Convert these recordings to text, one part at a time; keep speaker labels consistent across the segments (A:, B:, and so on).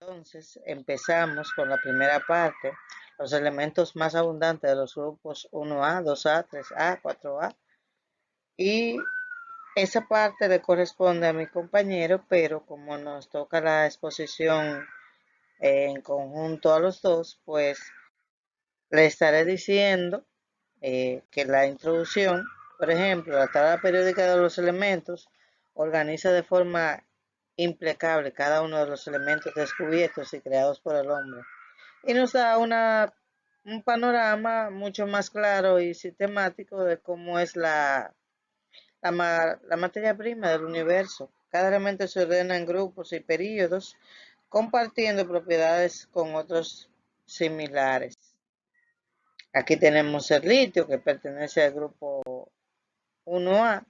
A: Entonces, empezamos con la primera parte, los elementos más abundantes de los grupos 1A, 2A, 3A, 4A. Y esa parte le corresponde a mi compañero, pero como nos toca la exposición en conjunto a los dos, pues le estaré diciendo que la introducción, por ejemplo, la tabla periódica de los elementos organiza de forma impecable cada uno de los elementos descubiertos y creados por el hombre y nos da un panorama mucho más claro y sistemático de cómo es la materia prima del universo. Cada elemento se ordena en grupos y períodos, compartiendo propiedades con otros similares. Aquí tenemos el litio, que pertenece al grupo 1A.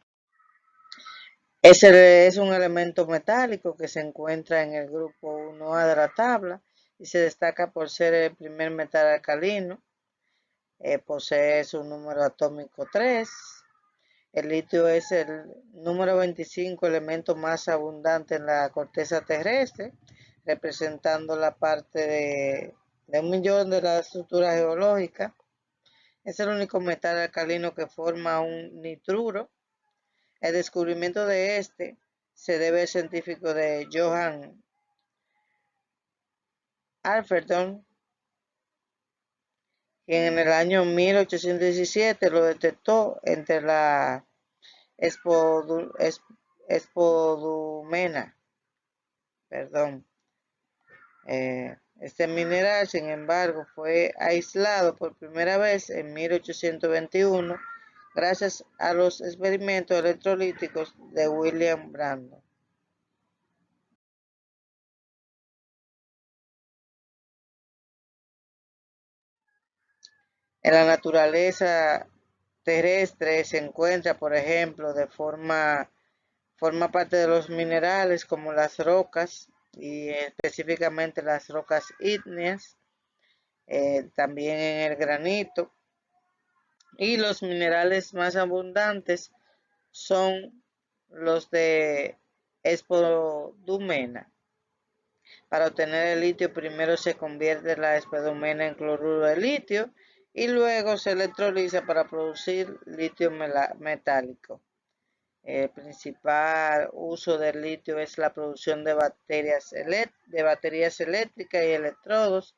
A: Ese es un elemento metálico que se encuentra en el grupo 1A de la tabla y se destaca por ser el primer metal alcalino. Posee su número atómico 3. El litio es el número 25 elemento más abundante en la corteza terrestre, representando la parte de 1 millón de la estructura geológica. Es el único metal alcalino que forma un nitruro. El descubrimiento de este se debe al científico de Johann Alfredson, quien en el año 1817 lo detectó entre la espodumena. Este mineral, sin embargo, fue aislado por primera vez en 1821 gracias a los experimentos electrolíticos de William Brandon. En la naturaleza terrestre se encuentra, por ejemplo, forma parte de los minerales como las rocas y específicamente las rocas ígneas, también en el granito. Y los minerales más abundantes son los de espodumena. Para obtener el litio, primero se convierte la espodumena en cloruro de litio y luego se electroliza para producir litio metálico. El principal uso del litio es la producción de baterías eléctricas y electrodos.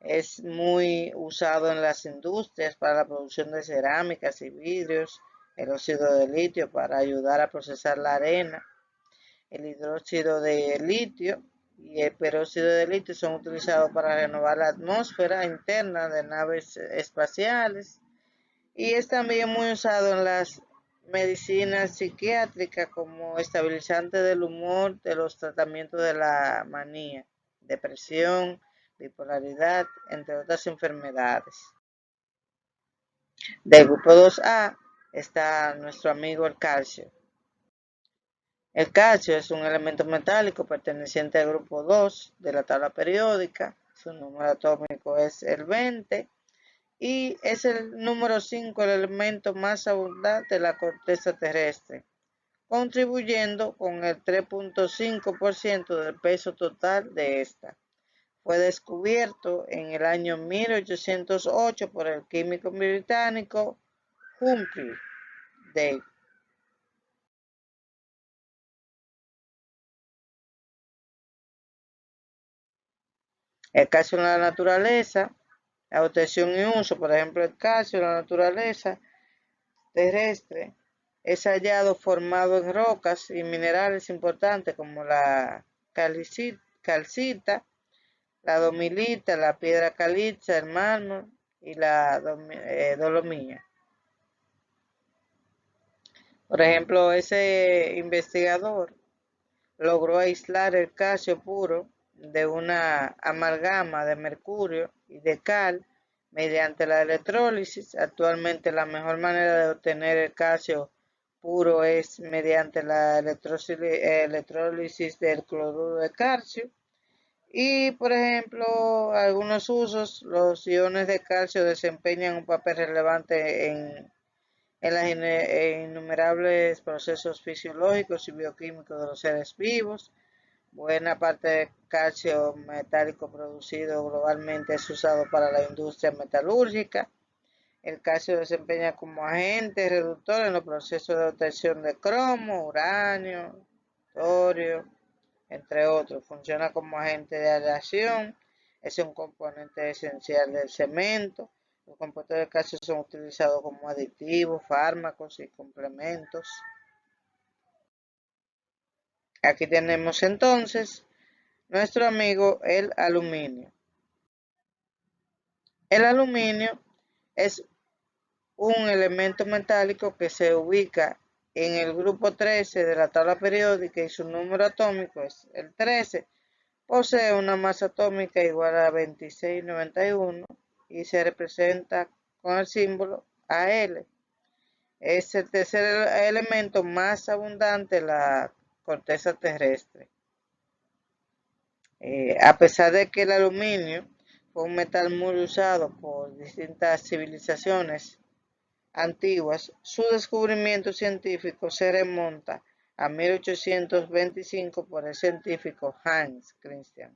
A: Es muy usado en las industrias para la producción de cerámicas y vidrios. El óxido de litio para ayudar a procesar la arena. El hidróxido de litio y el peróxido de litio son utilizados para renovar la atmósfera interna de naves espaciales y es también muy usado en las medicinas psiquiátricas como estabilizante del humor, de los tratamientos de la manía, depresión, bipolaridad, entre otras enfermedades. Del grupo 2A está nuestro amigo el calcio. El calcio es un elemento metálico perteneciente al grupo 2 de la tabla periódica. Su número atómico es el 20 y es el número 5, el elemento más abundante de la corteza terrestre, contribuyendo con el 3.5% del peso total de esta. Fue descubierto en el año 1808 por el químico británico Humphrey Davy. El calcio en la naturaleza, la obtención y uso, por ejemplo, el calcio en la naturaleza terrestre es hallado formado en rocas y minerales importantes como la calcita, la domilita, la piedra caliza, el mármol y la dolomía. Por ejemplo, ese investigador logró aislar el calcio puro de una amalgama de mercurio y de cal mediante la electrólisis. Actualmente la mejor manera de obtener el calcio puro es mediante la electrólisis del cloruro de calcio. Y, por ejemplo, algunos usos, los iones de calcio desempeñan un papel relevante en los innumerables procesos fisiológicos y bioquímicos de los seres vivos. Buena parte del calcio metálico producido globalmente es usado para la industria metalúrgica. El calcio desempeña como agente reductor en los procesos de obtención de cromo, uranio, torio, entre otros. Funciona como agente de aleación. Es un componente esencial del cemento. Los compuestos de calcio son utilizados como aditivos, fármacos y complementos. Aquí tenemos entonces nuestro amigo el aluminio. El aluminio es un elemento metálico que se ubica en el grupo 13 de la tabla periódica y su número atómico es el 13. Posee una masa atómica igual a 2691 y se representa con el símbolo Al. Es el tercer elemento más abundante en la corteza terrestre. A pesar de que el aluminio fue un metal muy usado por distintas civilizaciones antiguas, su descubrimiento científico se remonta a 1825 por el científico Hans Christian.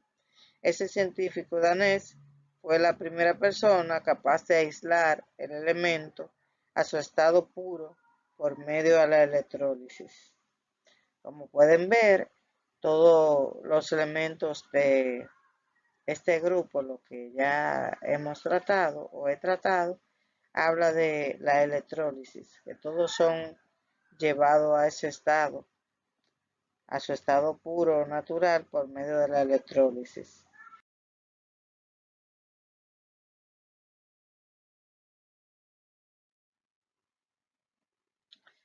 A: Ese científico danés fue la primera persona capaz de aislar el elemento a su estado puro por medio de la electrólisis. Como pueden ver, todos los elementos de este grupo, lo que ya hemos tratado o he tratado, habla de la electrólisis, que todos son llevados a ese estado, a su estado puro natural por medio de la electrólisis.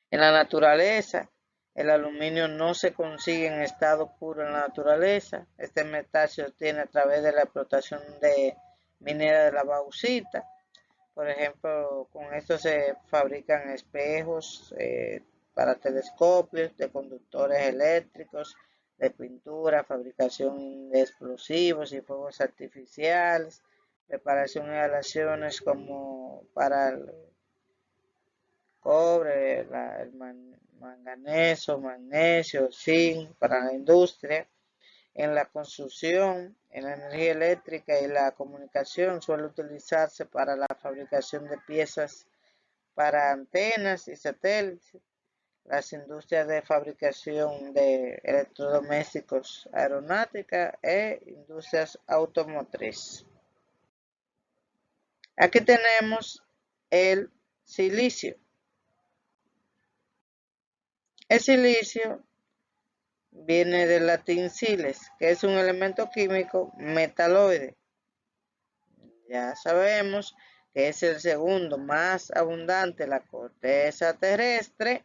A: En la naturaleza, el aluminio no se consigue en estado puro en la naturaleza. Este metal se obtiene a través de la explotación de minera de la bauxita. Por ejemplo, con esto se fabrican espejos para telescopios, de conductores eléctricos, de pintura, fabricación de explosivos y fuegos artificiales, preparación de aleaciones como para el cobre, el manganeso, magnesio, zinc para la industria. En la construcción, en la energía eléctrica y la comunicación suele utilizarse para la fabricación de piezas para antenas y satélites, las industrias de fabricación de electrodomésticos, aeronáutica e industrias automotrices. Aquí tenemos el silicio. El silicio viene del latín siles, que es un elemento químico metaloide. Ya sabemos que es el segundo más abundante en la corteza terrestre.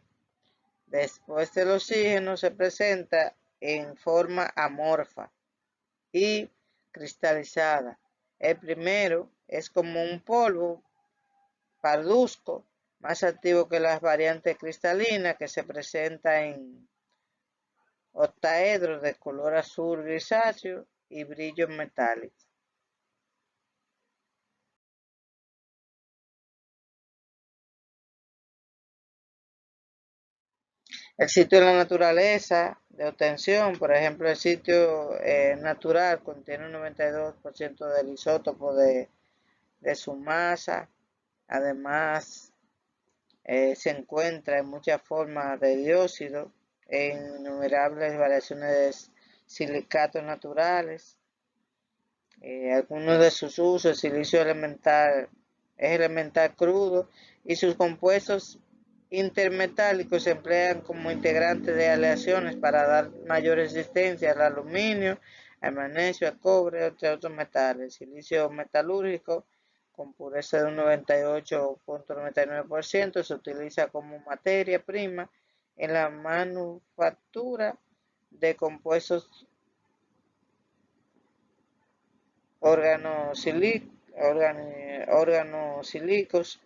A: Después del oxígeno se presenta en forma amorfa y cristalizada. El primero es como un polvo parduzco, más activo que las variantes cristalinas, que se presenta en octaedros de color azul grisáceo y brillo metálico. El sitio de la naturaleza de obtención, por ejemplo, el sitio natural contiene un 92% del isótopo de su masa. Además, se encuentra en muchas formas de dióxido, en innumerables variaciones de silicatos naturales. Algunos de sus usos, el silicio elemental es elemental crudo y sus compuestos intermetálicos se emplean como integrantes de aleaciones para dar mayor resistencia al aluminio, al magnesio, al cobre, entre otros metales. El silicio metalúrgico con pureza de un 98.99% se utiliza como materia prima en la manufactura de compuestos organocílicos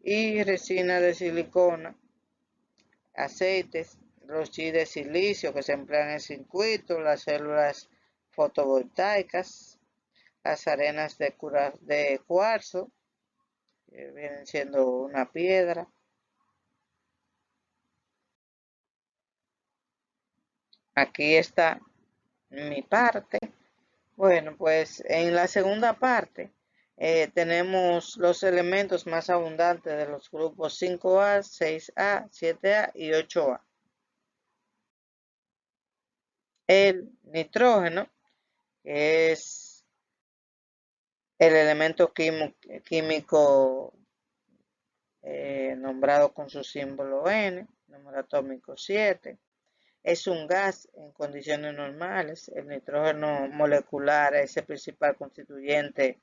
A: y resina de silicona, aceites, los chips de silicio que se emplean en circuitos, las células fotovoltaicas, las arenas de cuarzo, que vienen siendo una piedra. Aquí está mi parte. Bueno, pues en la segunda parte tenemos los elementos más abundantes de los grupos 5A, 6A, 7A y 8A. El nitrógeno, que es el elemento químico nombrado con su símbolo N, número atómico 7. Es un gas en condiciones normales. El nitrógeno molecular es el principal constituyente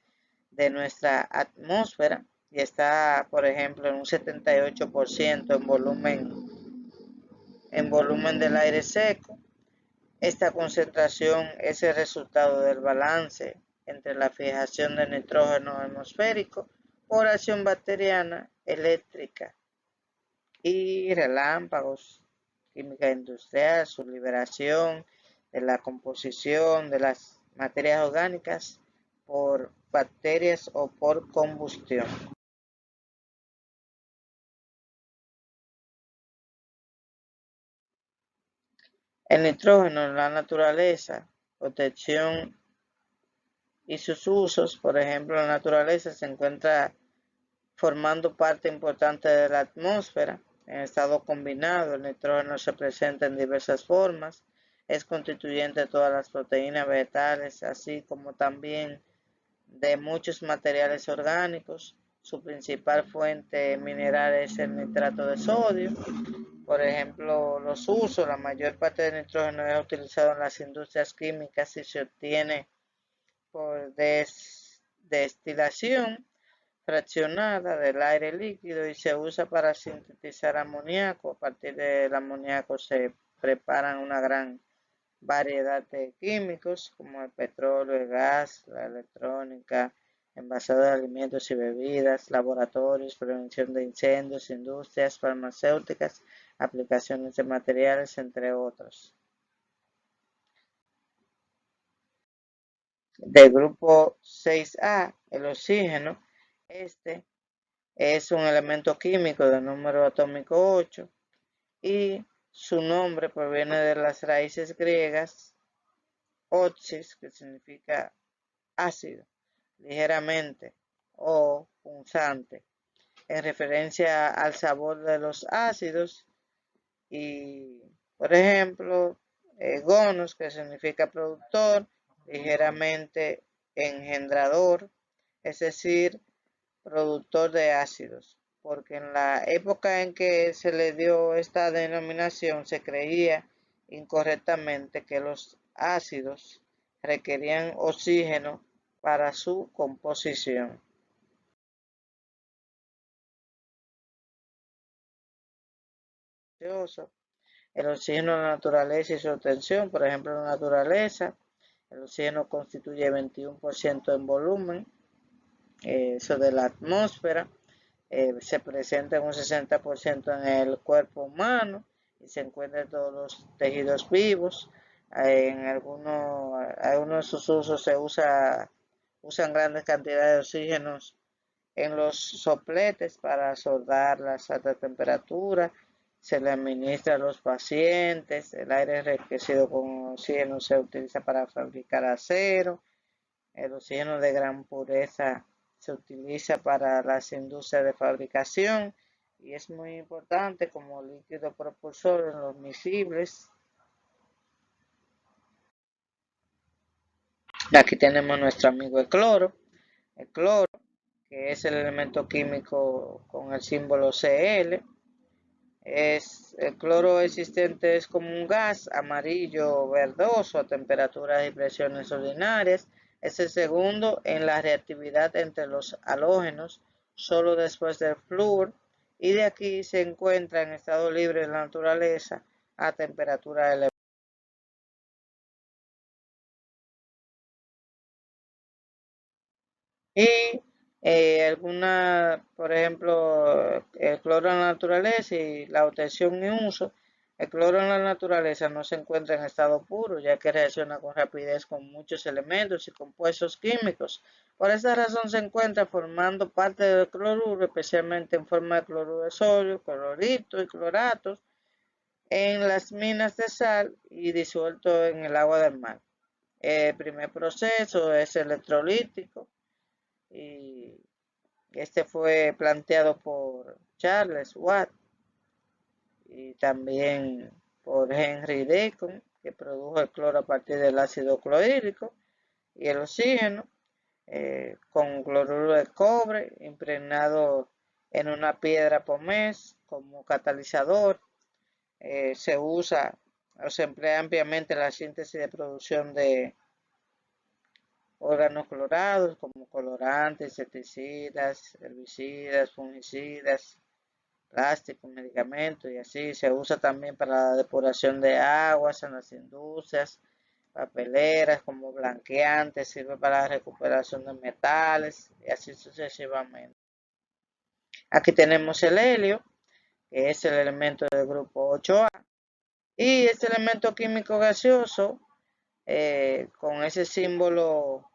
A: de nuestra atmósfera y está, por ejemplo, en un 78% en volumen del aire seco. Esta concentración es el resultado del balance entre la fijación de nitrógeno atmosférico por acción bacteriana eléctrica y relámpagos, química industrial, su liberación de la composición de las materias orgánicas por bacterias o por combustión. El nitrógeno en la naturaleza, protección y sus usos, por ejemplo, en la naturaleza se encuentra formando parte importante de la atmósfera. En estado combinado, el nitrógeno se presenta en diversas formas, es constituyente de todas las proteínas vegetales, así como también de muchos materiales orgánicos. Su principal fuente mineral es el nitrato de sodio. Por ejemplo, los usos, la mayor parte del nitrógeno es utilizado en las industrias químicas y se obtiene por destilación fraccionada del aire líquido y se usa para sintetizar amoníaco. A partir del amoníaco se preparan una gran variedad de químicos como el petróleo, el gas, la electrónica, envasado de alimentos y bebidas, laboratorios, prevención de incendios, industrias farmacéuticas, aplicaciones de materiales, entre otros. Del grupo 6A, el oxígeno, este es un elemento químico de número atómico 8 y su nombre proviene de las raíces griegas oxis, que significa ácido, ligeramente o punzante, en referencia al sabor de los ácidos y, por ejemplo, gonos, que significa productor, ligeramente engendrador, es decir, productor de ácidos, porque en la época en que se le dio esta denominación se creía incorrectamente que los ácidos requerían oxígeno para su composición. El oxígeno en la naturaleza y su obtención, por ejemplo, en la naturaleza, el oxígeno constituye 21% en volumen, eso de la atmósfera, se presenta en un 60% en el cuerpo humano y se encuentra en todos los tejidos vivos. En algunos de sus usos usan grandes cantidades de oxígenos en los sopletes para soldar las altas temperaturas. Se le administra a los pacientes. El aire enriquecido con oxígeno se utiliza para fabricar acero. El oxígeno de gran pureza se utiliza para las industrias de fabricación y es muy importante como líquido propulsor en los misiles. Aquí tenemos nuestro amigo el cloro, que es el elemento químico con el símbolo Cl. El cloro existente es como un gas amarillo verdoso a temperaturas y presiones ordinarias. Es el segundo en la reactividad entre los halógenos, solo después del flúor, y de aquí se encuentra en estado libre en la naturaleza a temperatura elevada. Y por ejemplo, el cloro en la naturaleza y la obtención y uso. El cloro en la naturaleza no se encuentra en estado puro, ya que reacciona con rapidez con muchos elementos y compuestos químicos. Por esta razón se encuentra formando parte del cloruro, especialmente en forma de cloruro de sodio, clorito y cloratos, en las minas de sal y disuelto en el agua del mar. El primer proceso es electrolítico y este fue planteado por Charles Watt y también por Henry Bacon, que produjo el cloro a partir del ácido clorhídrico y el oxígeno con cloruro de cobre impregnado en una piedra pómez como catalizador. Se usa o se emplea ampliamente la síntesis de producción de órganos clorados como colorantes, insecticidas, herbicidas, fungicidas, plásticos, medicamentos y así. Se usa también para la depuración de aguas en las industrias, papeleras como blanqueantes, sirve para la recuperación de metales y así sucesivamente. Aquí tenemos el helio, que es el elemento del grupo 8A, y este elemento químico gaseoso, con ese símbolo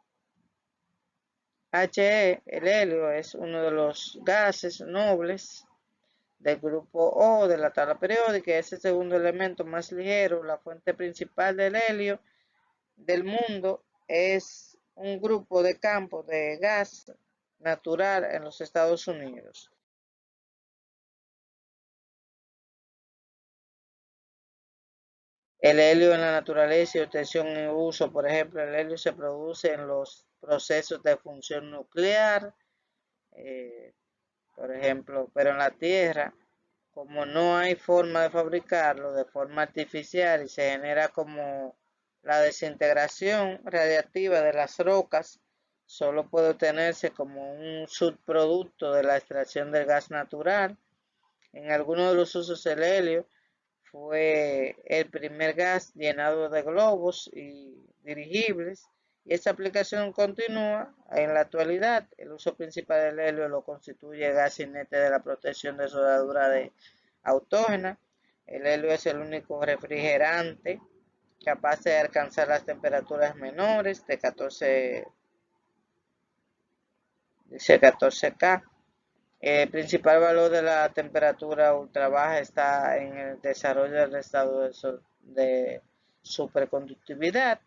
A: He, el helio es uno de los gases nobles del grupo O de la tabla periódica, es el segundo elemento más ligero. La fuente principal del helio del mundo es un grupo de campo de gas natural en los Estados Unidos. El helio en la naturaleza y obtención en uso, por ejemplo, el helio se produce en los procesos de fusión nuclear, eh, por ejemplo, pero en la Tierra, como no hay forma de fabricarlo de forma artificial y se genera como la desintegración radiactiva de las rocas, solo puede obtenerse como un subproducto de la extracción del gas natural. En algunos de los usos el helio fue el primer gas llenado de globos y dirigibles y esta aplicación continúa en la actualidad. El uso principal del helio lo constituye el gas inerte de la protección de soldadura de autógena. El helio es el único refrigerante capaz de alcanzar las temperaturas menores de 14K. El principal valor de la temperatura ultra baja está en el desarrollo del estado de superconductividad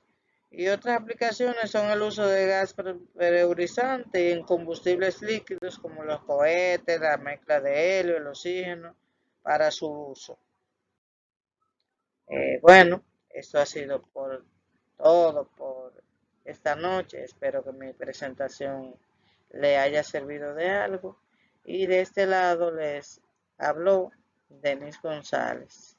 A: y otras aplicaciones son el uso de gas preurizante en combustibles líquidos como los cohetes, la mezcla de helio, el oxígeno para su uso. Bueno, esto ha sido por todo por esta noche. Espero que mi presentación le haya servido de algo. Y de este lado les habló Denis González.